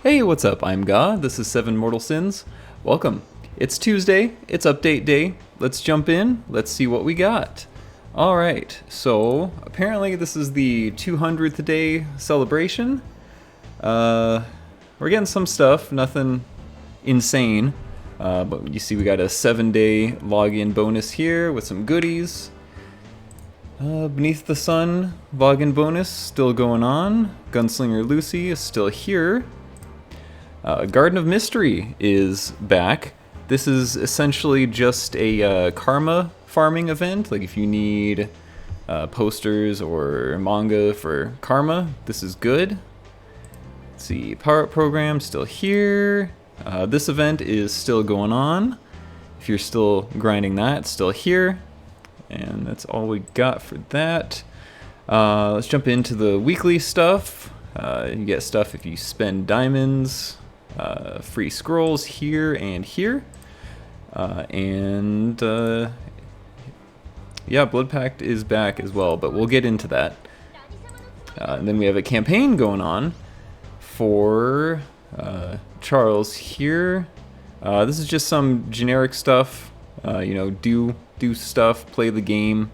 Hey, what's up? I'm Ga. This is Seven Mortal Sins. Welcome. It's Tuesday. It's update day. Let's jump in. Let's see what we got. Alright, so apparently this is the 200th day celebration. We're getting some stuff, nothing insane. But you see we got a 7-day login bonus here with some goodies. Beneath the Sun login bonus still going on. Gunslinger Lucy is still here. Garden of Mystery is back. This is essentially just a karma farming event. Like if you need posters or manga for karma, this is good. Let's see, Power Up Program still here. This event is still going on. If you're still grinding that, it's still here. And that's all we got for that. Let's jump into the weekly stuff. You get stuff if you spend diamonds. Free scrolls here and here. Yeah, Blood Pact is back as well, but we'll get into that. And then we have a campaign going on for Charles here. This is just some generic stuff. You know, do stuff, play the game,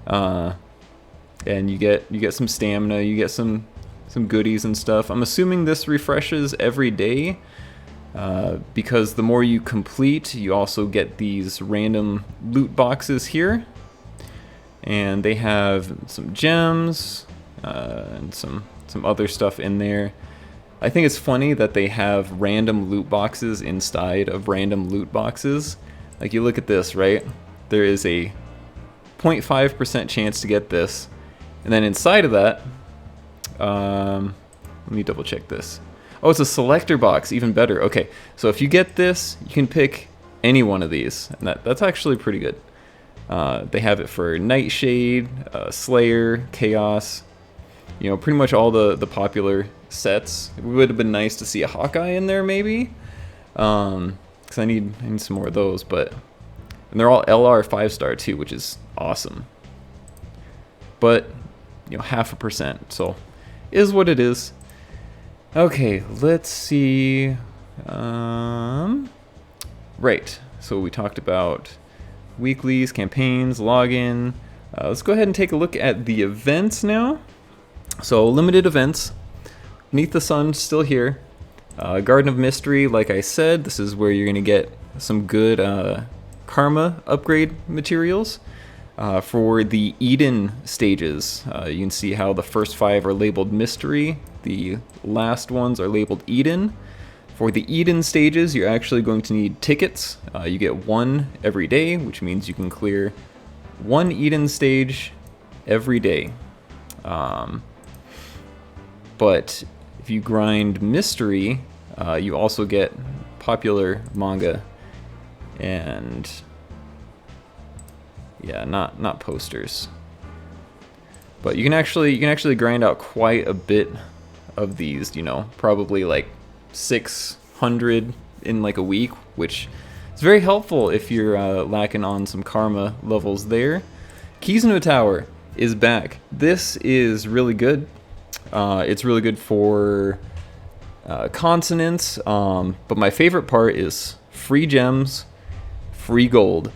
and you get some stamina, you get some goodies and stuff. I'm assuming this refreshes every day, because the more you complete, you also get these random loot boxes here, and they have some gems and some other stuff in there. I think it's funny that they have random loot boxes inside of random loot boxes. Like you look at this, right? There is a 0.5% chance to get this, and then inside of that, let me double check this. Oh, it's a selector box, even better. Okay, so if you get this, you can pick any one of these, and that's actually pretty good. They have it for Nightshade, Slayer, Chaos, you know, pretty much all the popular sets. It would have been nice to see a Hawkeye in there, maybe, because I need some more of those. But and they're all LR 5-star too, which is awesome. But you know, 0.5%, so is what it is. Okay, let's see. Right, so we talked about weeklies, campaigns, login. Let's go ahead and take a look at the events now. So limited events. Beneath the Sun still here. Garden of Mystery, like I said, this is where you're gonna get some good karma upgrade materials. For the Eden stages, you can see how the first 5 are labeled Mystery, the last ones are labeled Eden. For the Eden stages, you're actually going to need tickets. You get 1 every day, which means you can clear 1 Eden stage every day. But if you grind Mystery, you also get popular manga and yeah, not posters. But you can actually grind out quite a bit of these, you know, probably like 600 in like a week, which is very helpful if you're lacking on some karma levels there. Keys into a Tower is back. This is really good. It's really good for consonants, but my favorite part is free gems, free gold.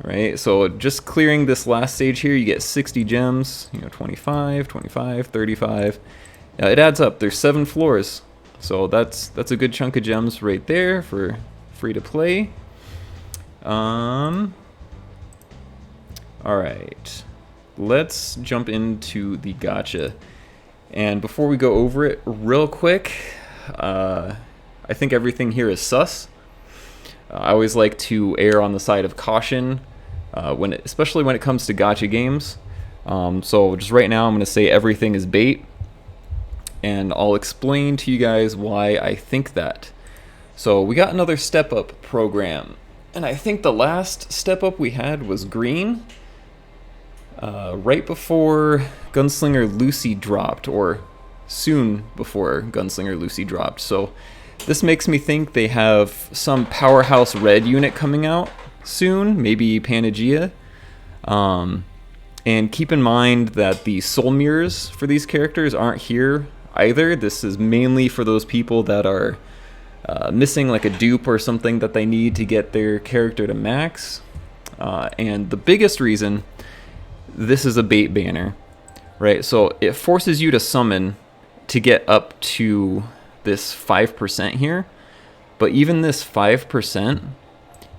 Right, so just clearing this last stage here, you get 60 gems, you know, 25, 25, 35. It adds up. There's 7 floors, so that's a good chunk of gems right there for free to play. All right, let's jump into the gacha. And before we go over it real quick, I think everything here is sus. I always like to err on the side of caution, especially when it comes to gacha games. So just right now I'm going to say everything is bait, and I'll explain to you guys why I think that. So we got another step up program, and I think the last step up we had was green, right before Gunslinger Lucy dropped, or soon before Gunslinger Lucy dropped. So this makes me think they have some Powerhouse Red unit coming out soon, maybe Panagia. And keep in mind that the soul mirrors for these characters aren't here either. This is mainly for those people that are missing like a dupe or something that they need to get their character to max. And the biggest reason, this is a bait banner, right? So it forces you to summon to get up to this 5% here. But even this 5%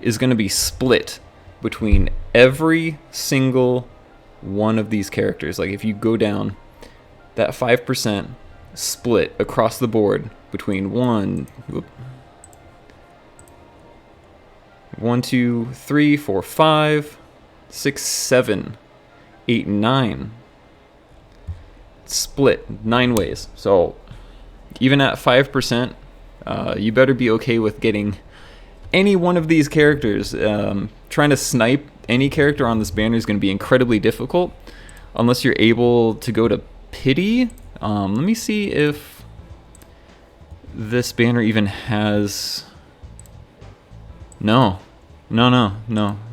is going to be split between every single one of these characters. Like if you go down, that 5% split across the board between 1, 2, 3, 4, 5, 6, 7, 8, 9. Split 9 ways. So even at 5%, you better be okay with getting any one of these characters. Trying to snipe any character on this banner is going to be incredibly difficult unless you're able to go to pity. Let me see if this banner even has... No.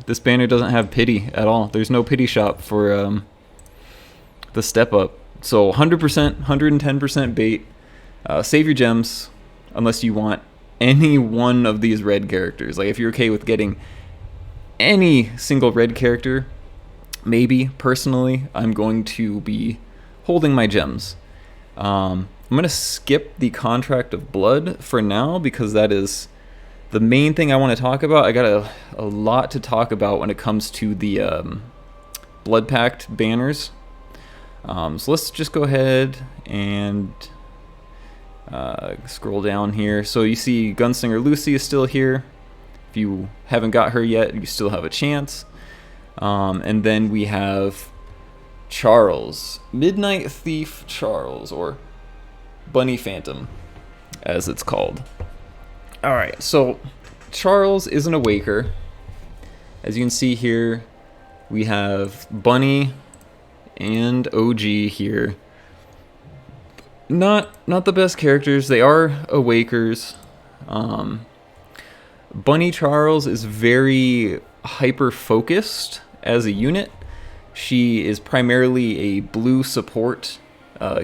This banner doesn't have pity at all. There's no pity shop for the step up. So 100%, 110% bait. Save your gems unless you want any one of these red characters. Like if you're okay with getting any single red character, maybe personally I'm going to be holding my gems. I'm going to skip the Contract of Blood for now because that is the main thing I want to talk about. I got a lot to talk about when it comes to the Blood Pact banners. So let's just go ahead and scroll down here. So you see Gunslinger Lucy is still here. If you haven't got her yet, you still have a chance. And then we have Charles, Midnight Thief Charles, or Bunny Phantom, as it's called. All right, so Charles is an Awaker. As you can see here, we have Bunny and OG here. Not the best characters. They are Awakers. Bunny Charles is very hyper-focused as a unit. She is primarily a blue support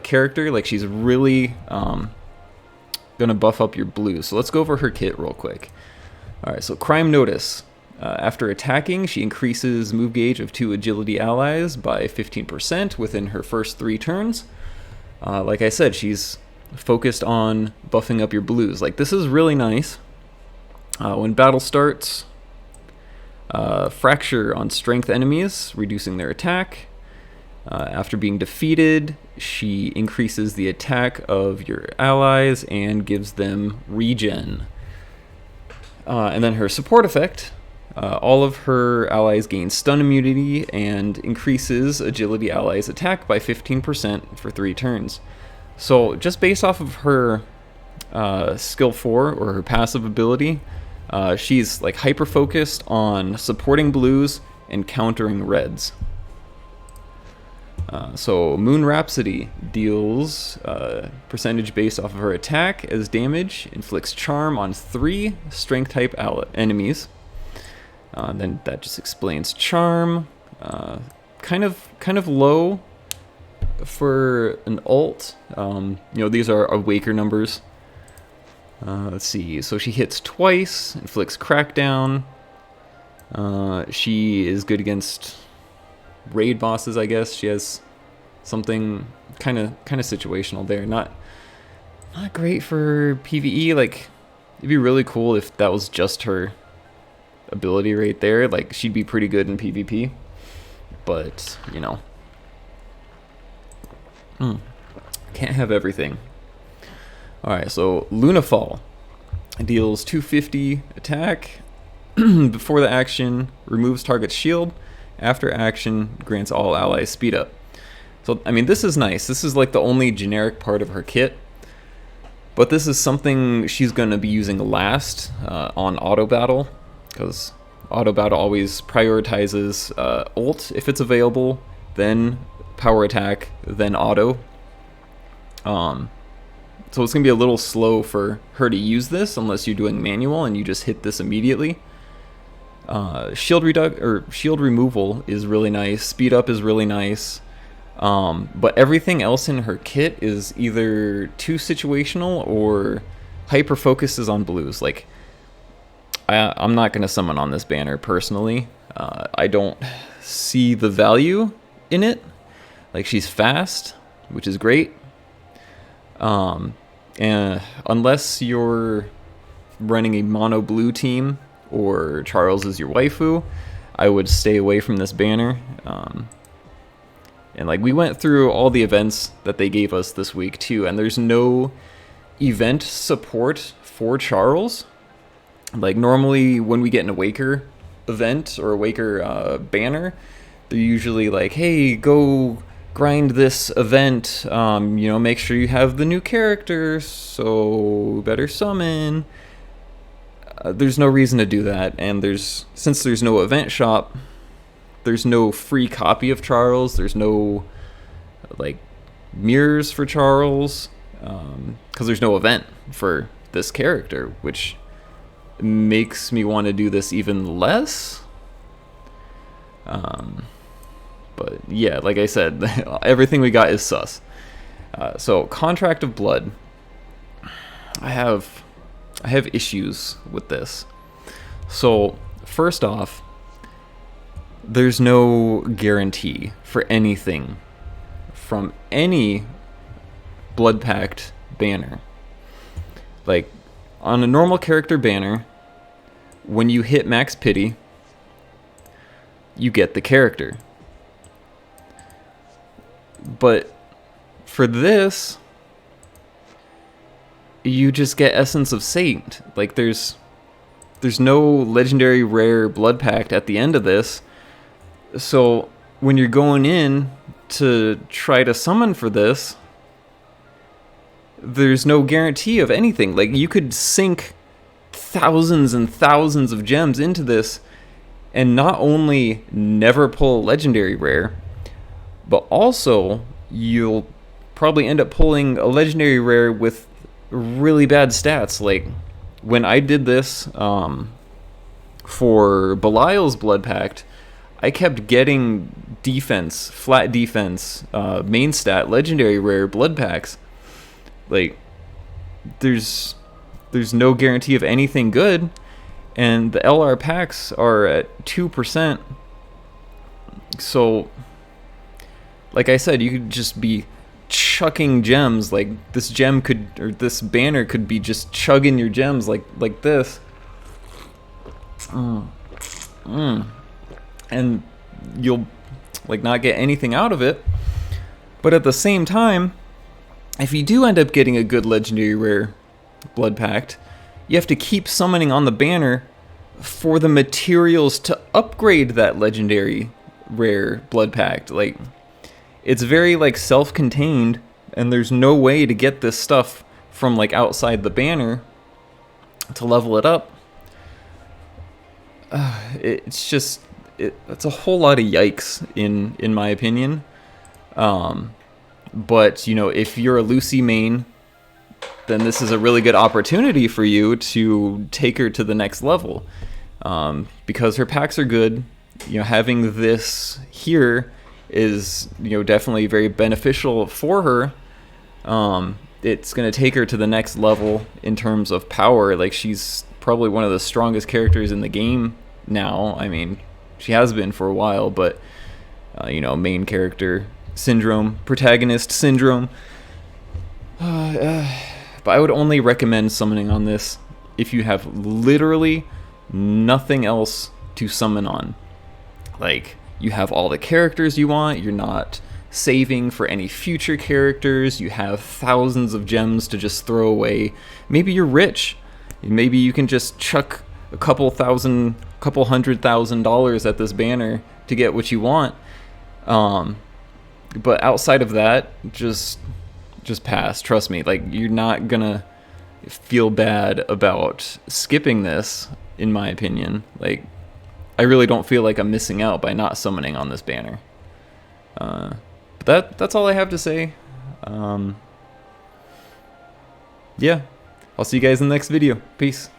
character. Like she's really gonna buff up your blue. So let's go over her kit real quick. All right, so Crime Notice. After attacking, she increases move gauge of 2 agility allies by 15% within her first 3 turns. Like I said, she's focused on buffing up your blues. Like this is really nice. When battle starts, fracture on strength enemies, reducing their attack. After being defeated, she increases the attack of your allies and gives them regen. And then her support effect, all of her allies gain stun immunity and increases agility allies attack by 15% for 3 turns. So just based off of her skill 4 or her passive ability, she's like hyper focused on supporting blues and countering reds. So Moon Rhapsody deals percentage based off of her attack as damage, inflicts charm on 3 strength type enemies. Then that just explains charm. Kind of low for an ult. These are Awaker numbers. Let's see. So she hits twice, inflicts crackdown. She is good against raid bosses, I guess. She has something kind of situational there. Not great for PvE. Like it'd be really cool if that was just her ability right there. Like she'd be pretty good in PvP. But, can't have everything. Alright, so Lunafall deals 250 attack. Before the action, removes target's shield. After action, grants all allies speed up. So, I mean, this is nice. This is like the only generic part of her kit. But this is something she's going to be using last on auto battle. Because auto battle always prioritizes ult if it's available, then power attack, then auto. So it's going to be a little slow for her to use this unless you're doing manual and you just hit this immediately. Shield removal is really nice. Speed up is really nice. But everything else in her kit is either too situational or hyper focuses on blues. Like, I'm not going to summon on this banner personally. I don't see the value in it. Like, she's fast, which is great. And unless you're running a mono blue team or Charles is your waifu, I would stay away from this banner. And like, we went through all the events that they gave us this week too, and there's no event support for Charles. Like, normally when we get an Awaker event or Awaker banner, they're usually like, hey, go grind this event, make sure you have the new characters, so better summon. There's no reason to do that, and since there's no event shop, there's no free copy of Charles, there's no like mirrors for Charles, because there's no event for this character, which makes me want to do this even less. But yeah, like I said, everything we got is sus. So Contract of Blood, I have issues with this. So first off, there's no guarantee for anything from any Blood Pact banner. Like, on a normal character banner, when you hit max pity, you get the character. But for this, you just get Essence of Saint. Like, there's no legendary rare Blood Pact at the end of this. So when you're going in to try to summon for this, there's no guarantee of anything. Like, you could sink thousands and thousands of gems into this and not only never pull a legendary rare, but also you'll probably end up pulling a legendary rare with really bad stats. Like, when I did this for Belial's Blood Pact, I kept getting defense, flat defense, main stat, legendary rare Blood Packs. Like, there's no guarantee of anything good, and the LR packs are at 2%. So, like I said, you could just be chucking gems. Like, this banner could be just chugging your gems like this. And you'll like not get anything out of it. But at the same time, if you do end up getting a good legendary rare Blood Pact, you have to keep summoning on the banner for the materials to upgrade that legendary rare Blood Pact. Like, it's very like self-contained, and there's no way to get this stuff from like outside the banner to level it up. It's a whole lot of yikes in my opinion. But if you're a Lucy main, then this is a really good opportunity for you to take her to the next level, because her packs are good. Having this here is definitely very beneficial for her. It's going to take her to the next level in terms of power. Like, she's probably one of the strongest characters in the game now. I mean, she has been for a while, but main character syndrome, protagonist syndrome. But I would only recommend summoning on this if you have literally nothing else to summon on. Like, you have all the characters you want, you're not saving for any future characters, you have thousands of gems to just throw away. Maybe you're rich. Maybe you can just chuck a couple $100,000 at this banner to get what you want. But outside of that, just pass. Trust me. Like, you're not gonna feel bad about skipping this, in my opinion. Like, I really don't feel like I'm missing out by not summoning on this banner. But that's all I have to say. Yeah, I'll see you guys in the next video. Peace.